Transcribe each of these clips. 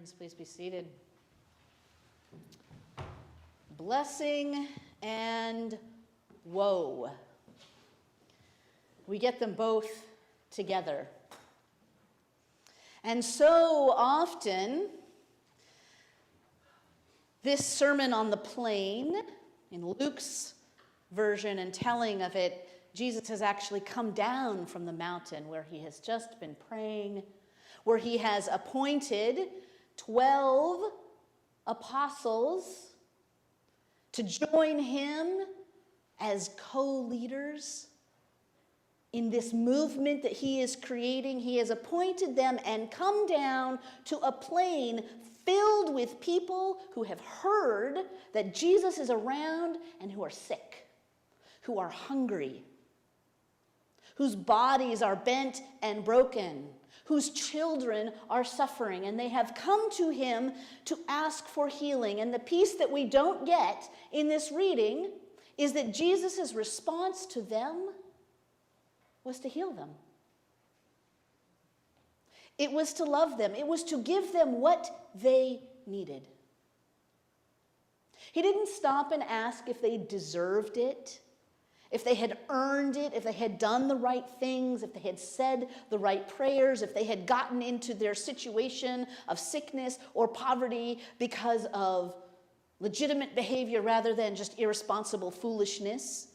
friends, please be seated. Blessing and woe. We get them both together. And so often, this Sermon on the Plain, in Luke's version and telling of it, Jesus has actually come down from the mountain where he has just been praying, where he has appointed 12 apostles to join him as co-leaders in this movement that he is creating. He has appointed them and come down to a plain filled with people who have heard that Jesus is around and who are sick, who are hungry, whose bodies are bent and broken, whose children are suffering, and they have come to him to ask for healing. And the piece that we don't get in this reading is that Jesus' response to them was to heal them. It was to love them. It was to give them what they needed. He didn't stop and ask if they deserved it, if they had earned it, if they had done the right things, if they had said the right prayers, if they had gotten into their situation of sickness or poverty because of legitimate behavior rather than just irresponsible foolishness.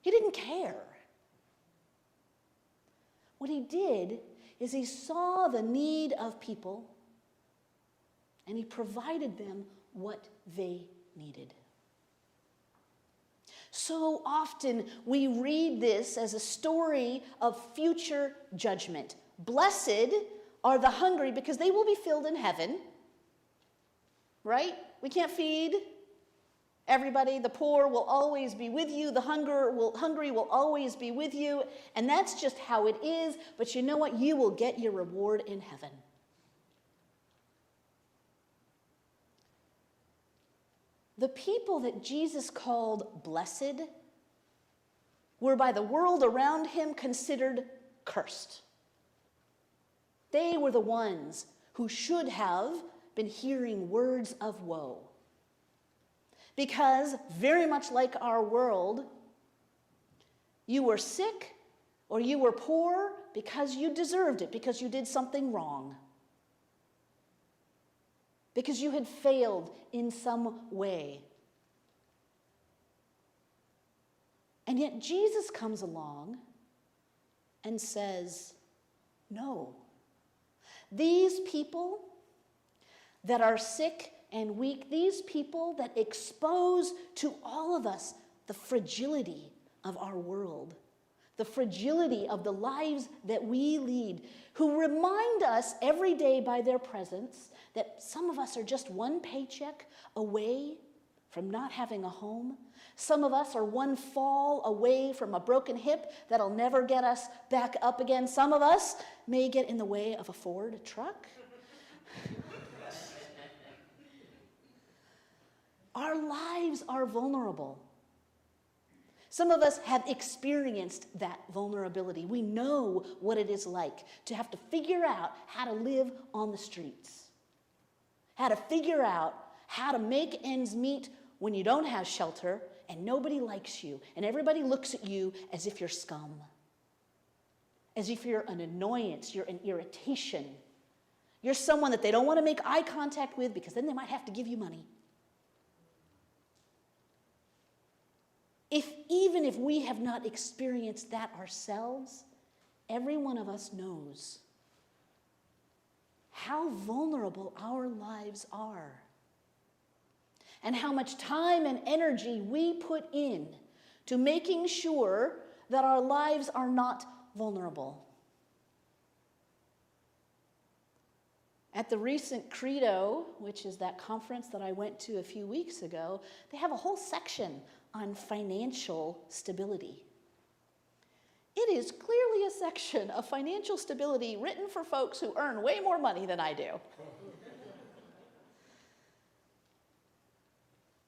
He didn't care. What he did is he saw the need of people and he provided them what they needed. So often we read this as a story of future judgment. Blessed are the hungry because they will be filled in heaven. Right? We can't feed everybody. The poor will always be with you. The hungry will always be with you. And that's just how it is. But you know what? You will get your reward in heaven. The people that Jesus called blessed were by the world around him considered cursed. They were the ones who should have been hearing words of woe. Because very much like our world, you were sick or you were poor because you deserved it, because you did something wrong. Because you had failed in some way. And yet Jesus comes along and says, no. These people that are sick and weak, these people that expose to all of us the fragility of our world, the fragility of the lives that we lead, who remind us every day by their presence that some of us are just one paycheck away from not having a home. Some of us are one fall away from a broken hip that'll never get us back up again. Some of us may get in the way of a Ford truck. Our lives are vulnerable. Some of us have experienced that vulnerability. We know what it is like to have to figure out how to live on the streets, how to figure out how to make ends meet when you don't have shelter and nobody likes you and everybody looks at you as if you're scum, as if you're an annoyance, you're an irritation. You're someone that they don't want to make eye contact with because then they might have to give you money. Even if we have not experienced that ourselves, every one of us knows how vulnerable our lives are and how much time and energy we put in to making sure that our lives are not vulnerable. At the recent Credo, which is that conference that I went to a few weeks ago, they have a whole section on financial stability. It is clearly a section of financial stability written for folks who earn way more money than I do.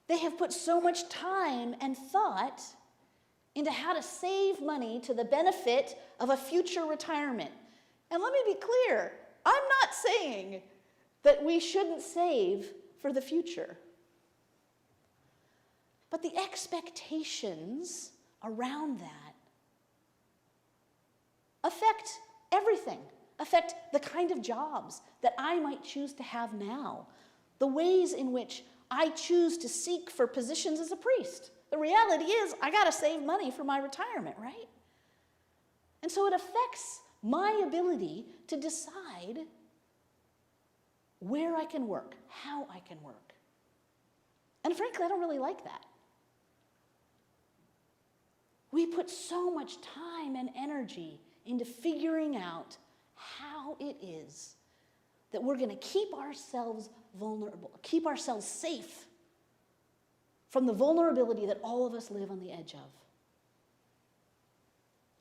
They have put so much time and thought into how to save money to the benefit of a future retirement. And let me be clear, I'm not saying that we shouldn't save for the future. But the expectations around that affect everything, affect the kind of jobs that I might choose to have now, the ways in which I choose to seek for positions as a priest. The reality is, I got to save money for my retirement, right? And so it affects my ability to decide where I can work, how I can work. And frankly, I don't really like that. We put so much time and energy into figuring out how it is that we're going to keep ourselves vulnerable, keep ourselves safe from the vulnerability that all of us live on the edge of.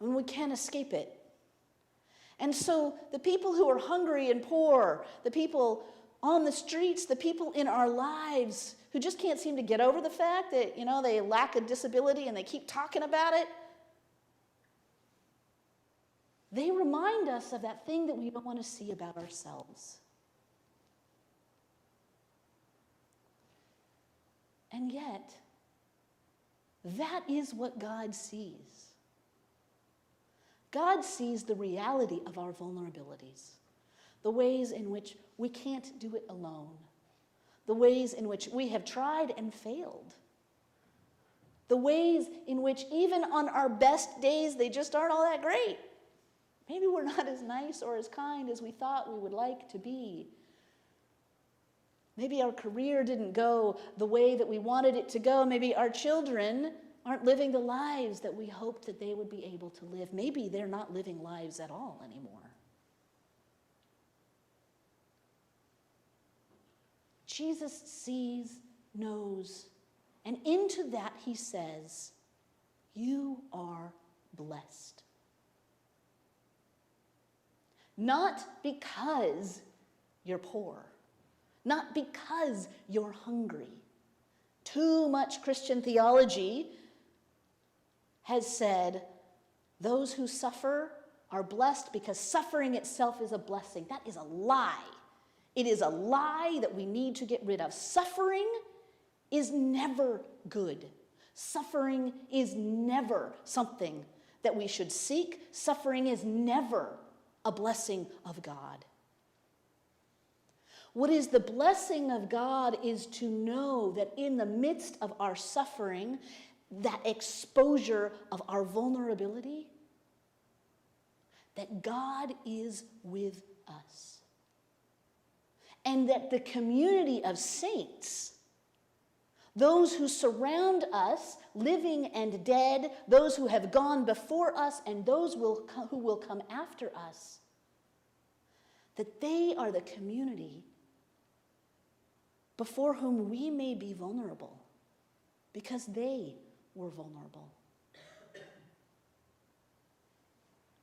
And we can't escape it. And so the people who are hungry and poor, the people on the streets, the people in our lives who just can't seem to get over the fact that, they lack a disability and they keep talking about it, they remind us of that thing that we don't want to see about ourselves. And yet, that is what God sees. God sees the reality of our vulnerabilities, the ways in which we can't do it alone, the ways in which we have tried and failed, the ways in which even on our best days, they just aren't all that great. Maybe we're not as nice or as kind as we thought we would like to be. Maybe our career didn't go the way that we wanted it to go. Maybe our children aren't living the lives that we hoped that they would be able to live. Maybe they're not living lives at all anymore. Jesus sees, knows, and into that he says, you are blessed. Not because you're poor, not because you're hungry. Too much Christian theology has said those who suffer are blessed because suffering itself is a blessing. That is a lie. It is a lie that we need to get rid of. Suffering is never good. Suffering is never something that we should seek. Suffering is never a blessing of God. What is the blessing of God is to know that in the midst of our suffering, that exposure of our vulnerability, that God is with us. And that the community of saints, those who surround us, living and dead, those who have gone before us and those who will come after us, that they are the community before whom we may be vulnerable because they were vulnerable.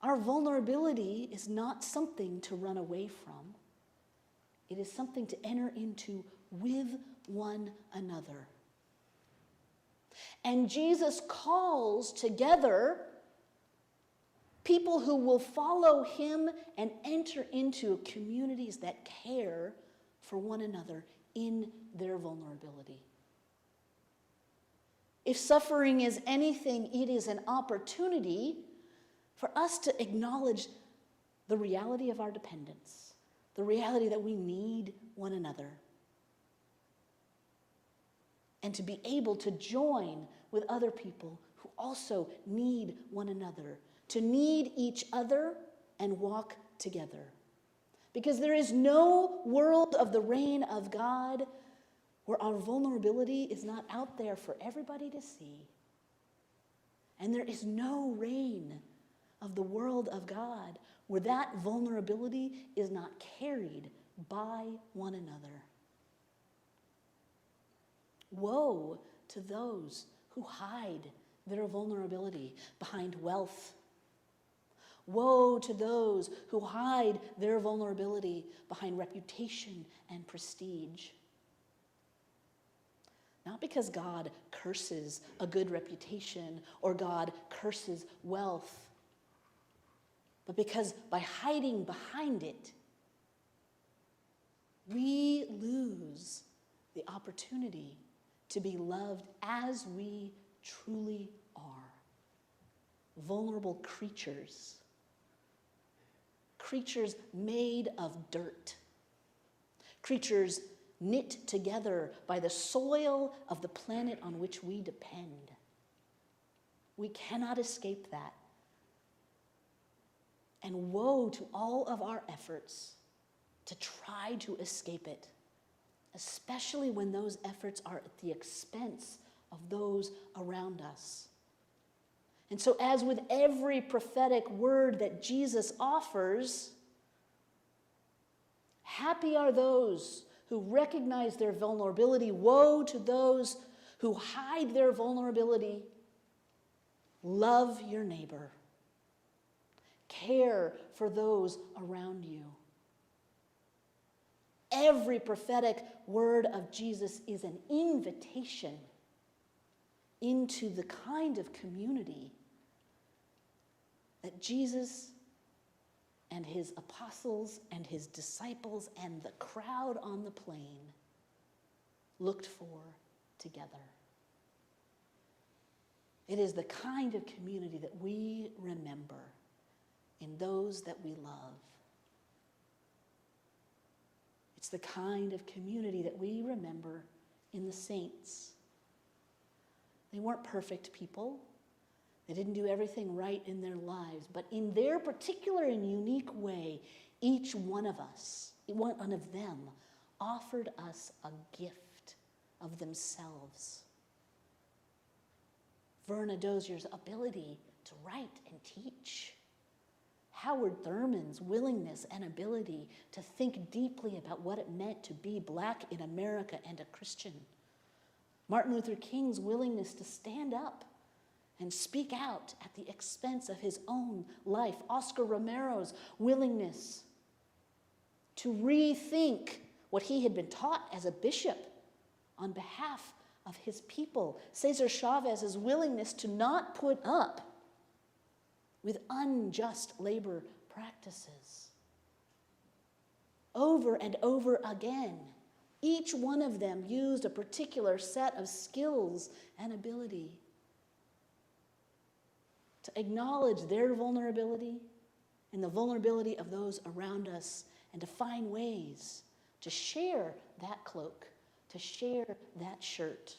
Our vulnerability is not something to run away from. It is something to enter into with one another. And Jesus calls together people who will follow him and enter into communities that care for one another in their vulnerability. If suffering is anything, it is an opportunity for us to acknowledge the reality of our dependence, the reality that we need one another, and to be able to join with other people who also need one another, to need each other and walk together. Because there is no world of the reign of God where our vulnerability is not out there for everybody to see. And there is no reign of the world of God where that vulnerability is not carried by one another. Woe to those who hide their vulnerability behind wealth. Woe to those who hide their vulnerability behind reputation and prestige. Not because God curses a good reputation or God curses wealth, but because by hiding behind it, we lose the opportunity to be loved as we truly are. Vulnerable creatures. Creatures made of dirt. Creatures knit together by the soil of the planet on which we depend. We cannot escape that. And woe to all of our efforts to try to escape it, especially when those efforts are at the expense of those around us. And so, as with every prophetic word that Jesus offers, happy are those who recognize their vulnerability. Woe to those who hide their vulnerability. Love your neighbor. Care for those around you. Every prophetic word of Jesus is an invitation into the kind of community that Jesus and his apostles and his disciples and the crowd on the plain looked for together. It is the kind of community that we remember in those that we love. It's the kind of community that we remember in the saints. They weren't perfect people. They didn't do everything right in their lives, but in their particular and unique way, each one of us, one of them, offered us a gift of themselves. Verna Dozier's ability to write and teach. Howard Thurman's willingness and ability to think deeply about what it meant to be Black in America and a Christian. Martin Luther King's willingness to stand up and speak out at the expense of his own life. Oscar Romero's willingness to rethink what he had been taught as a bishop on behalf of his people. Cesar Chavez's willingness to not put up with unjust labor practices. Over and over again, each one of them used a particular set of skills and ability to acknowledge their vulnerability and the vulnerability of those around us, and to find ways to share that cloak, to share that shirt.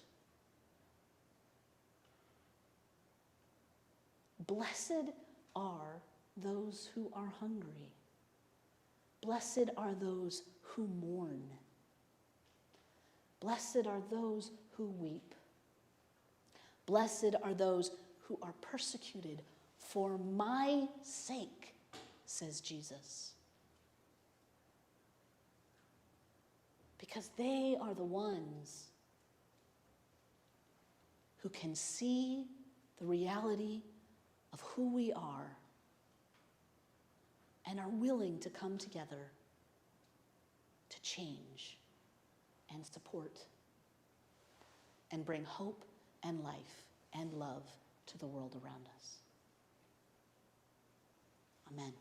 Blessed are those who are hungry. Blessed are those who mourn. Blessed are those who weep. Blessed are those who are persecuted for my sake, says Jesus. Because they are the ones who can see the reality of who we are and are willing to come together to change and support and bring hope and life and love to the world around us. Amen.